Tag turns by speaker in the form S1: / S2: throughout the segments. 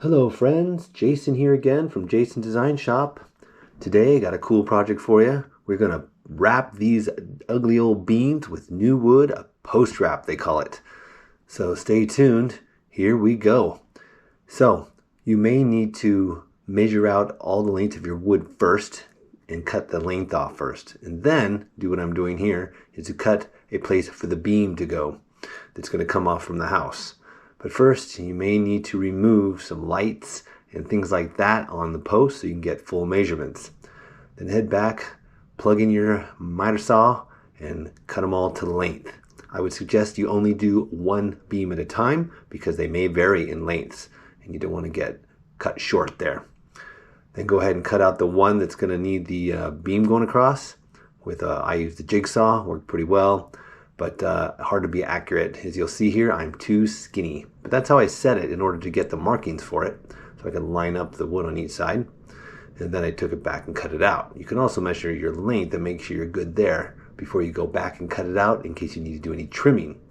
S1: Hello friends, Jason here again from Jason Design Shop. Today I got a cool project for you. We're going to wrap these ugly old beams with new wood, a post wrap they call it. So stay tuned, here we go. So you may need to measure out all the length of your wood first and cut the length off first. And then do what I'm doing here is to cut a place for the beam to go that's going to come off from the house. But first, you may need to remove some lights and things like that on the post so you can get full measurements. Then head back, plug in your miter saw, and cut them all to length. I would suggest you only do one beam at a time because they may vary in lengths and you don't want to get cut short there. Then go ahead and cut out the one that's going to need the beam going across. I used the jigsaw, worked pretty well. But hard to be accurate. As you'll see here, I'm too skinny. But that's how I set it in order to get the markings for it, so I can line up the wood on each side. And then I took it back and cut it out. You can also measure your length and make sure you're good there before you go back and cut it out in case you need to do any trimming.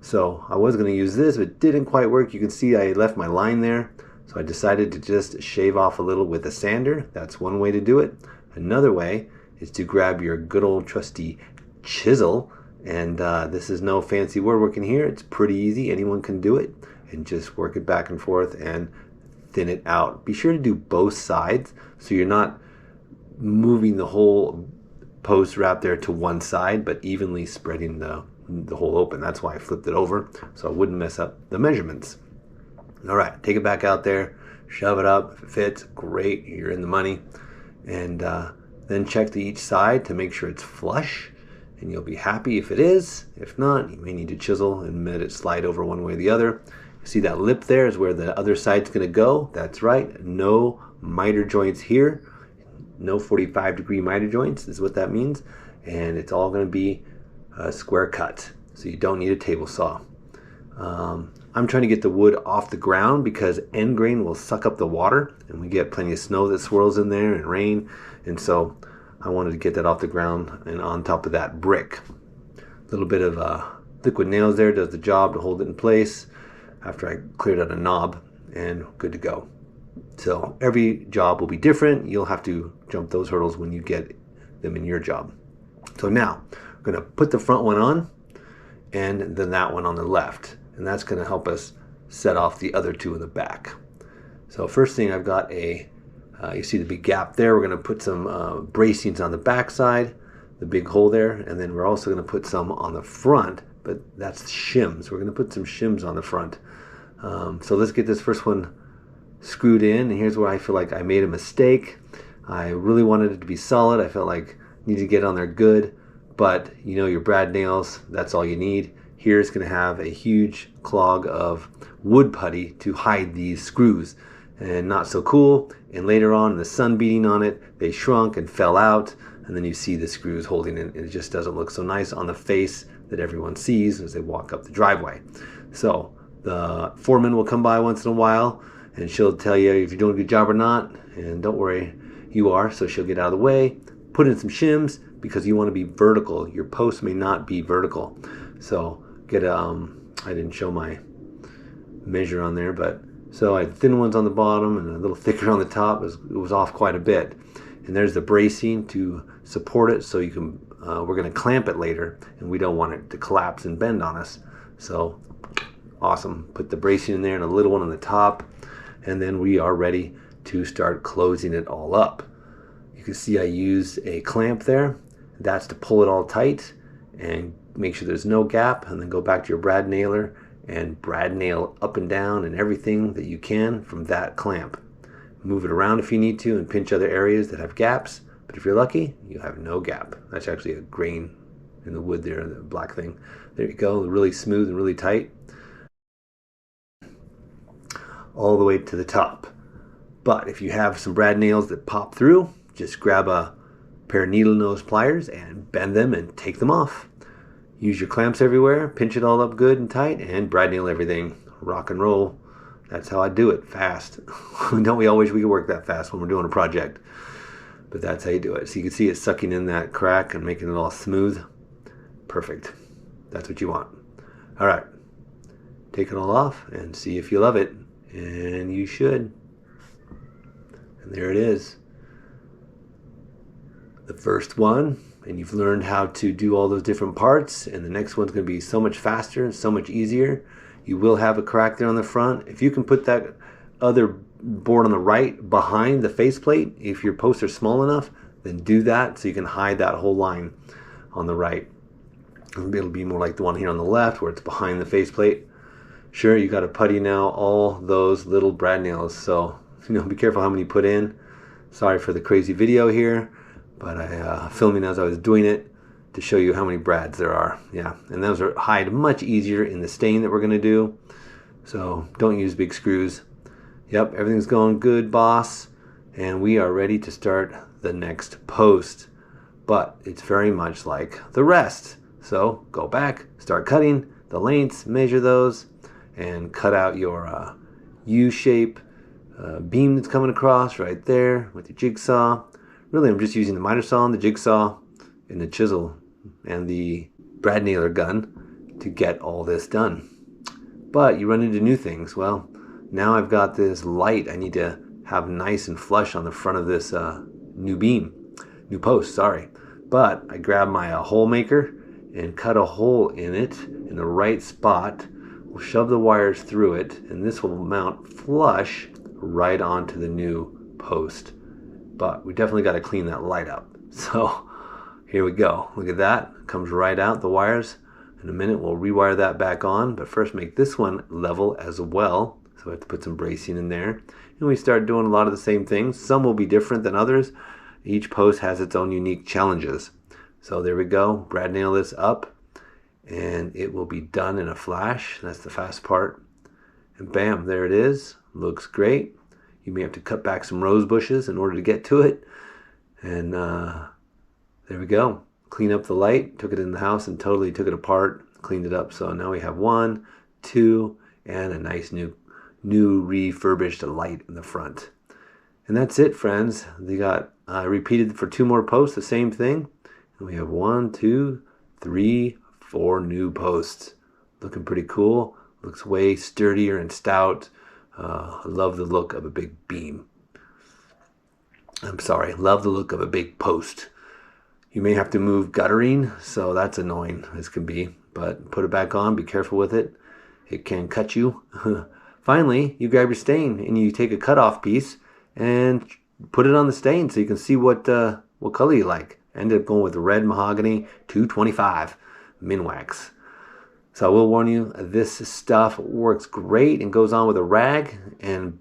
S1: So I was going to use this, but it didn't quite work. You can see I left my line there. So I decided to just shave off a little with a sander. That's one way to do it. Another way is to grab your good old trusty chisel. And this is no fancy woodworking here. It's pretty easy. Anyone can do it. And just work it back and forth and thin it out. Be sure to do both sides so you're not moving the whole post wrap there to one side, but evenly spreading the hole open. That's why I flipped it over, so I wouldn't mess up the measurements. All right, take it back out there, shove it up. If it fits, great, you're in the money. And then check to each side to make sure it's flush. And you'll be happy if it is. If not, you may need to chisel and let it slide over one way or the other. See that lip there is where the other side's going to go. That's right. No miter joints here. No 45-degree miter joints is what that means. And it's all going to be a square cut. So you don't need a table saw. I'm trying to get the wood off the ground because end grain will suck up the water. And we get plenty of snow that swirls in there and rain. And so I wanted to get that off the ground and on top of that brick. A little bit of liquid nails there does the job to hold it in place after I cleared out a knob, and good to go. So every job will be different. You'll have to jump those hurdles when you get them in your job. So now we're going to put the front one on and then that one on the left. And that's going to help us set off the other two in the back. So first thing, I've got you see the big gap there. We're going to put some bracings on the back side, the big hole there, and then we're also going to put some on the front, but that's shims. We're going to put some shims on the front. So let's get this first one screwed in, and here's where I feel like I made a mistake. I really wanted it to be solid. I felt like I needed to get on there good, but you know your brad nails, that's all you need. Here it's going to have a huge clog of wood putty to hide these screws. And not so cool. And later on, the sun beating on it, they shrunk and fell out. And then you see the screws holding it. And it just doesn't look so nice on the face that everyone sees as they walk up the driveway. So the foreman will come by once in a while and she'll tell you if you're doing a good job or not. And don't worry, you are. So she'll get out of the way, put in some shims because you want to be vertical. Your post may not be vertical. So get I didn't show my measure on there, but so I had thin ones on the bottom and a little thicker on the top. It was off quite a bit. And there's the bracing to support it so you can, we're going to clamp it later and we don't want it to collapse and bend on us. So awesome. Put the bracing in there and a little one on the top. And then we are ready to start closing it all up. You can see I used a clamp there. That's to pull it all tight and make sure there's no gap, and then go back to your brad nailer and brad nail up and down and everything that you can from that clamp. Move it around if you need to and pinch other areas that have gaps, but if you're lucky, you have no gap. That's actually a grain in the wood there, the black thing. There you go, really smooth and really tight. All the way to the top. But if you have some brad nails that pop through, just grab a pair of needle nose pliers and bend them and take them off. Use your clamps everywhere, pinch it all up good and tight, and brad nail everything. Rock and roll. That's how I do it, fast. Don't we all wish we could work that fast when we're doing a project? But that's how you do it. So you can see it sucking in that crack and making it all smooth. Perfect. That's what you want. All right. Take it all off and see if you love it. And you should. And there it is. The first one, and you've learned how to do all those different parts, and the next one's going to be so much faster and so much easier. You will have a crack there on the front. If you can put that other board on the right behind the faceplate, if your posts are small enough, then do that so you can hide that whole line on the right. It'll be more like the one here on the left where it's behind the faceplate. Sure, you got to putty now all those little brad nails, so be careful how many you put in. Sorry for the crazy video here, but I filming as I was doing it to show you how many brads there are. Yeah, and those are hide much easier in the stain that we're going to do, so don't use big screws. Yep, everything's going good, boss, and we are ready to start the next post, but it's very much like the rest. So go back, start cutting the lengths, measure those, and cut out your U-shape beam that's coming across right there with your jigsaw. Really, I'm just using the miter saw and the jigsaw and the chisel and the brad nailer gun to get all this done. But you run into new things. Well, now I've got this light I need to have nice and flush on the front of this new post, sorry. But I grabbed my hole maker and cut a hole in it in the right spot. We'll shove the wires through it, and this will mount flush right onto the new post. But we definitely got to clean that light up. So here we go. Look at that. It comes right out, the wires. In a minute, we'll rewire that back on, but first make this one level as well. So we have to put some bracing in there. And we start doing a lot of the same things. Some will be different than others. Each post has its own unique challenges. So there we go. Brad nail this up, and it will be done in a flash. That's the fast part. And bam, there it is. Looks great. You may have to cut back some rose bushes in order to get to it. And there we go. Clean up the light. Took it in the house and totally took it apart. Cleaned it up. So now we have 1, 2, and a nice new refurbished light in the front. And that's it, friends. They got repeated for 2 more posts, the same thing. And we have 1, 2, 3, 4 new posts. Looking pretty cool. Looks way sturdier and stout. I love the look of a big beam. I'm sorry, love the look of a big post. You may have to move guttering, so that's annoying as can be. But put it back on, be careful with it. It can cut you. Finally, you grab your stain and you take a cutoff piece and put it on the stain so you can see what color you like. I ended up going with red mahogany 225 Minwax. So I will warn you, this stuff works great and goes on with a rag,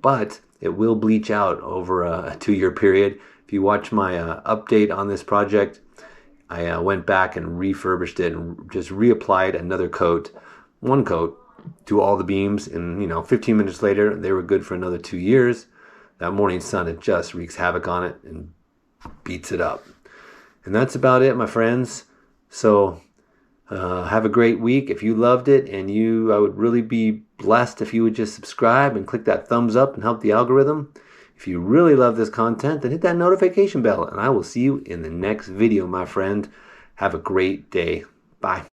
S1: but it will bleach out over a 2-year period. If you watch my update on this project, I went back and refurbished it and just reapplied another coat, 1 coat, to all the beams, and 15 minutes later they were good for another 2 years. That morning sun, it just wreaks havoc on it and beats it up. And that's about it, my friends. So have a great week. If you loved it, and I would really be blessed if you would just subscribe and click that thumbs up and help the algorithm. If you really love this content, then hit that notification bell, and I will see you in the next video, my friend. Have a great day. Bye.